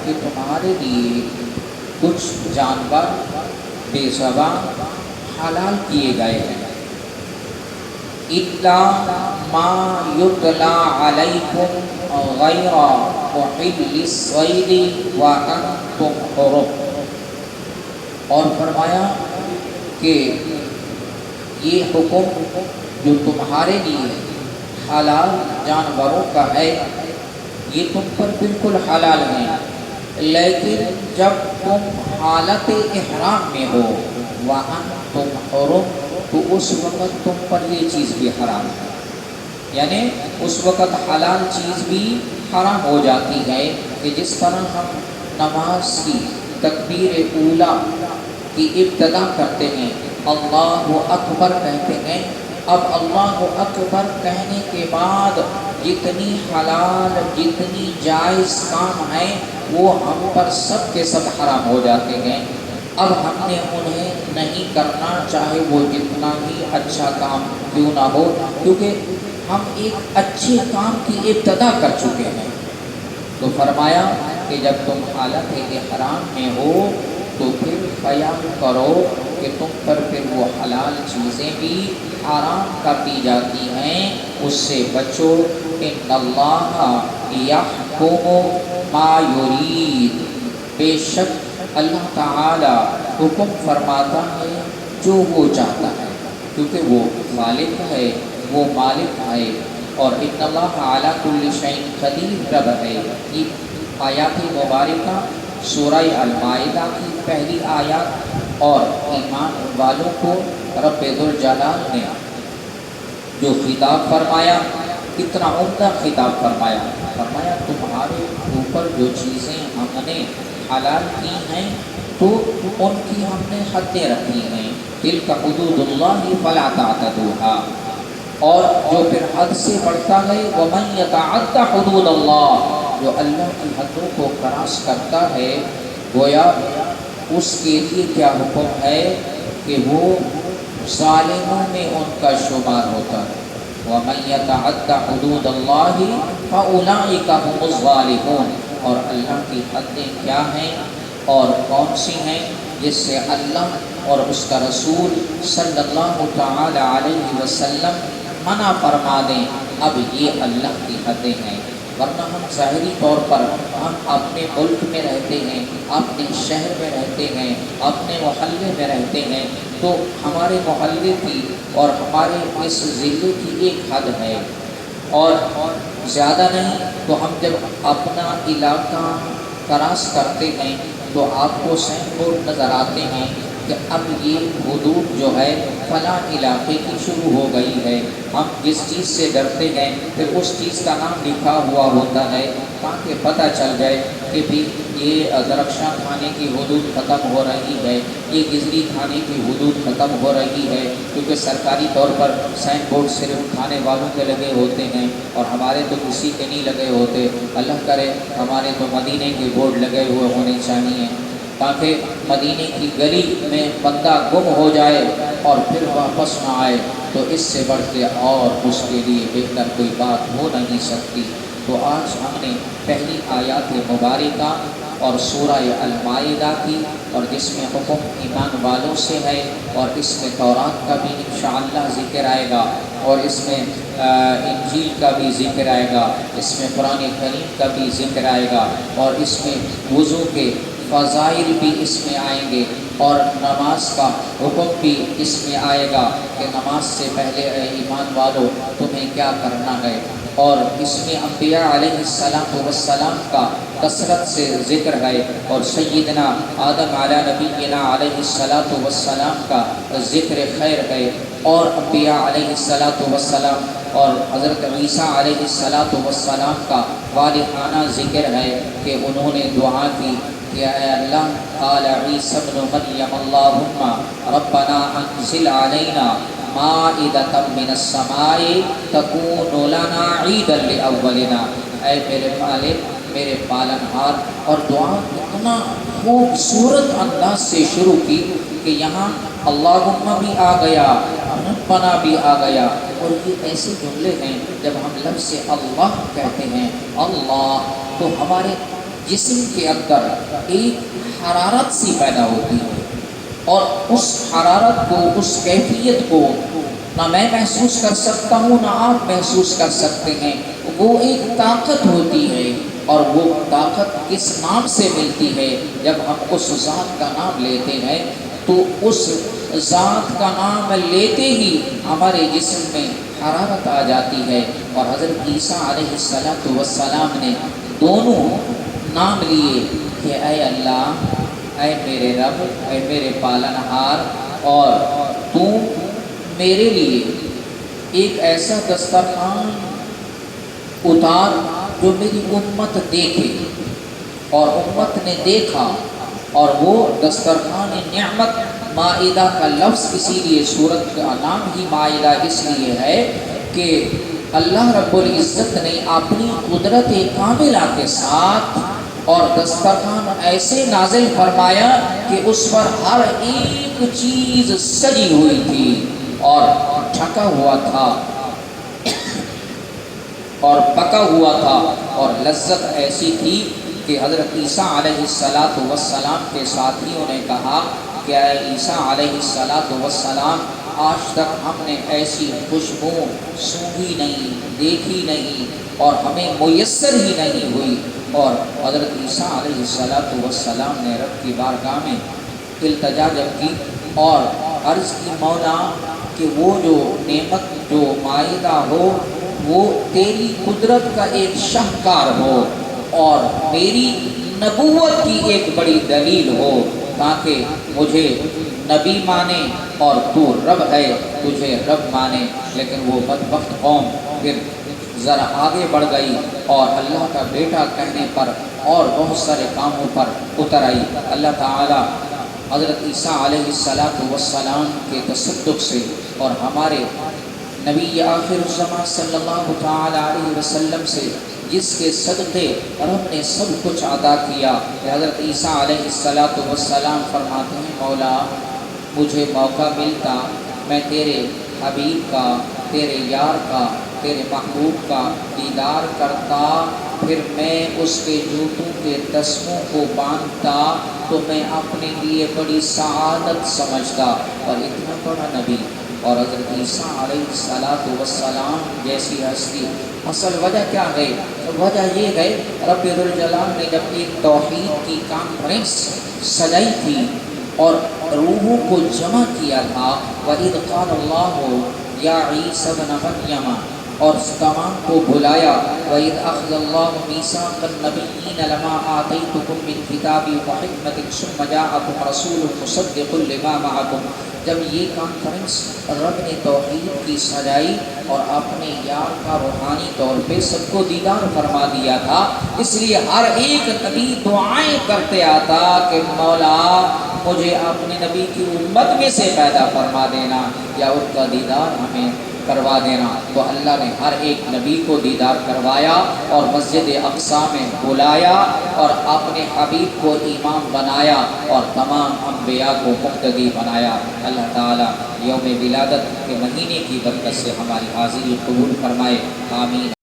کہ تمہارے لیے کچھ جانور بے زبان حلال کیے گئے ہیں، الا ما یتلا علیکم غیر محل الصید وانتم حرم، اور فرمایا کہ یہ حکم جو تمہارے لیے حلال جانوروں کا ہے یہ تم پر بالکل حلال ہے، لیکن جب تم حالت احرام میں ہو وانتم حرم تو اس وقت تم پر یہ چیز بھی حرام ہے، یعنی اس وقت حلال چیز بھی حرام ہو جاتی ہے کہ جس طرح ہم نماز کی تکبیر اولیٰ کی ابتدا کرتے ہیں، اللہ اکبر کہتے ہیں، اب اللہ اکبر کہنے کے بعد جتنی حلال جتنی جائز کام ہیں وہ ہم پر سب کے سب حرام ہو جاتے ہیں، اب ہم نے انہیں نہیں کرنا چاہے وہ جتنا ہی اچھا کام کیوں نہ ہو، کیونکہ ہم ایک اچھے کام کی ابتدا کر چکے ہیں۔ تو فرمایا کہ جب تم حالت احرام میں ہو تو پھر خیال کرو کہ تم پر پھر وہ حلال چیزیں بھی حرام کر دی جاتی ہیں، اس سے بچو، ان اللہ یحکم ما یرید، بے شک اللہ تعالی حکم فرماتا ہے جو وہ چاہتا ہے، کیونکہ وہ خالق ہے، وہ مالک ہے، اور ان اللہ علی کل شیء قدیر رب ہے۔ یہ آیات مبارکہ سورہ المائدہ کی پہلی آیات، اور ایمان والوں کو رب ذوالجلال نے جو خطاب فرمایا کتنا عمدہ خطاب فرمایا، فرمایا تمہارے اوپر جو چیزیں ہم نے حلال کی ہیں تو ان کی ہم نے حدیں رکھی ہیں، تلک حدود اللہ فلا تعتدوها، اور جو پھر حد سے بڑھتا ہے ومن یتعد حدود اللہ، جو اللہ کی حدوں کو کراس کرتا ہے، گویا اس کے لیے کیا حکم ہے کہ وہ ظالموں میں ان کا شمار ہوتا ہے، وَمَن يَتَعَدَّ حُدُودَ اللَّهِ فَأُولَٰئِكَ هُمُ الظَّالِمُونَ، اور اللہ کی حدیں کیا ہیں اور کون سی ہیں جس سے اللہ اور اس کا رسول صلی اللہ تعالی علیہ وسلم منع فرما دیں، اب یہ اللہ کی حدیں ہیں، ورنہ ہم ظاہری طور پر ہم اپنے ملک میں رہتے ہیں، اپنے شہر میں رہتے ہیں، اپنے محلے میں رہتے ہیں، تو ہمارے محلے کی اور ہمارے اس ضلع کی ایک حد ہے، اور زیادہ نہیں، تو ہم جب اپنا علاقہ کراس کرتے ہیں تو آپ کو سائن بورڈ نظر آتے ہیں کہ اب یہ حدود جو ہے فلاں علاقے کی شروع ہو گئی ہے، ہم جس چیز سے ڈرتے ہیں پھر اس چیز کا نام لکھا ہوا ہوتا ہے تاکہ پتہ چل جائے کہ بھی یہ درخشاں تھانے کی حدود ختم ہو رہی ہے، یہ گزری تھانے کی حدود ختم ہو رہی ہے، کیونکہ سرکاری طور پر سائن بورڈ صرف تھانے والوں کے لگے ہوتے ہیں اور ہمارے تو کسی کے نہیں لگے ہوتے، اللہ کرے ہمارے تو مدینے کے بورڈ لگے ہوئے ہونے چاہیے تاکہ مدینے کی گلی میں بندہ گم ہو جائے اور پھر واپس نہ آئے تو اس سے بڑھ کے اور اس کے لیے بہتر کوئی بات ہو نہیں سکتی۔ تو آج ہم نے پہلی آیات مبارکہ اور سورہ المائدہ کی، اور جس میں حکم ایمان والوں سے ہے، اور اس میں تورات کا بھی انشاءاللہ ذکر آئے گا، اور اس میں انجیل کا بھی ذکر آئے گا، اس میں قرآن کریم کا بھی ذکر آئے گا، اور اس میں وضو کے فضائل بھی اس میں آئیں گے، اور نماز کا حکم بھی اس میں آئے گا کہ نماز سے پہلے اے ایمان والو تمہیں کیا کرنا ہے، اور اس میں انبیاء علیہ السلام کا کثرت سے ذکر ہے، اور سیدنا آدم علیہ نبینا علیہ السلام کا ذکر خیر ہے، اور انبیاء علیہ السلام اور حضرت عیسیٰ علیہ السلام کا والہانہ ذکر ہے کہ انہوں نے دعا کی کہ اے اللہ، قال عیسیٰ ابن مریم اللہم ربنا انزل علینا مائدۃ من السماء تکون لنا عیدا لاولنا، اے میرے مالک، میرے پالنہار، اور دعا اتنا خوبصورت انداز سے شروع کی کہ یہاں اللہم بھی آ گیا، ربنا بھی آ گیا، اور یہ ایسے جملے ہیں جب ہم لفظ اللہ کہتے ہیں اللہ تو ہمارے جسم کے اندر ایک حرارت سی پیدا ہوتی ہے، اور اس حرارت کو، اس کیفیت کو نہ میں محسوس کر سکتا ہوں نہ آپ محسوس کر سکتے ہیں۔ وہ ایک طاقت ہوتی ہے، اور وہ طاقت کس نام سے ملتی ہے؟ جب ہم اس ذات کا نام لیتے ہیں تو اس ذات کا نام لیتے ہی ہمارے جسم میں حرارت آ جاتی ہے۔ اور حضرت عیسیٰ علیہ السلام نے دونوں نام لیے کہ اے اللہ، اے میرے رب، اے میرے پالنہار، اور تو میرے لیے ایک ایسا دسترخوان اتار جو میری امت دیکھے۔ اور امت نے دیکھا، اور وہ دسترخوان نعمت، مائدہ کا لفظ اسی لیے، سورت کا نام ہی مائدہ اس لیے ہے کہ اللہ رب العزت نے اپنی قدرت کاملہ کے ساتھ اور دسترخوان ایسے نازل فرمایا کہ اس پر ہر ایک چیز سجی ہوئی تھی اور ڈھکا ہوا تھا اور پکا ہوا تھا، اور لذت ایسی تھی کہ حضرت عیسیٰ علیہ السلام کے ساتھیوں نے کہا کہ اے عیسیٰ علیہ السلام، آج تک ہم نے ایسی خوشبو سونگھی نہیں، دیکھی نہیں، اور ہمیں میسر ہی نہیں ہوئی۔ اور حضرت عیسیٰ علیہ السلام نے رب کی بارگاہ میں التجا جب کی اور عرض کی، مولا کہ وہ جو نعمت، جو مائدہ ہو، وہ تیری قدرت کا ایک شاہکار ہو اور میری نبوت کی ایک بڑی دلیل ہو، تاکہ مجھے نبی مانے اور تو رب ہے، تجھے رب مانے۔ لیکن وہ بدبخت قوم پھر ذرا آگے بڑھ گئی اور اللہ کا بیٹا کہنے پر اور بہت سارے کاموں پر اتر آئی۔ اللہ تعالیٰ حضرت عیسیٰ علیہ السلام کے تصدق سے اور ہمارے نبی آخر الزمان صلی اللہ تعالیٰ علیہ وسلم سے، جس کے صدقے رب نے سب کچھ عطا کیا، کہ حضرت عیسیٰ علیہ السلام فرماتے ہیں، مولا مجھے موقع ملتا میں تیرے حبیب کا، تیرے یار کا، تیرے محبوب کا دیدار کرتا، پھر میں اس کے جوتوں کے تسموں کو باندھتا تو میں اپنے لیے بڑی سعادت سمجھتا۔ اور اتنا بڑا نبی اور حضرت عیسیٰ علیہ السلام جیسی ہستی، اصل وجہ کیا ہے؟ وجہ یہ ہے، رب ذوالجلال نے جب ایک توحید کی کانفرنس سجائی تھی اور روحوں کو جمع کیا تھا، وَإِذْ قَالَ اللَّهُ يَا عِيسَى ابْنَ مَرْيَمَ، اور تمام کو بلایا، وَإِذْ أَخَذَ اللَّهُ مِيثَاقَ النَّبِيِّينَ لَمَا آتَيْتُكُم مِّن كِتَابٍ وَحِكْمَةٍ ثُمَّ جَاءَكُمْ رَسُولٌ مُصَدِّقٌ لِّمَا مَعَكُمْ۔ جب یہ کانفرنس رب نے توحید کی سجائی اور اپنے یار کا روحانی طور پہ سب کو دیدار فرما دیا تھا، اس لیے ہر ایک نبی دعائیں کرتے آتا کہ مولا مجھے اپنے نبی کی امت میں سے پیدا فرما دینا یا ان کا دیدار ہمیں کروا دینا۔ تو اللہ نے ہر ایک نبی کو دیدار کروایا اور مسجد اقصیٰ میں بلایا اور اپنے حبیب کو امام بنایا اور تمام انبیاء کو مقتدی بنایا۔ اللہ تعالیٰ یوم ولادت کے مہینے کی برکت سے ہماری حاضری قبول فرمائے، آمین۔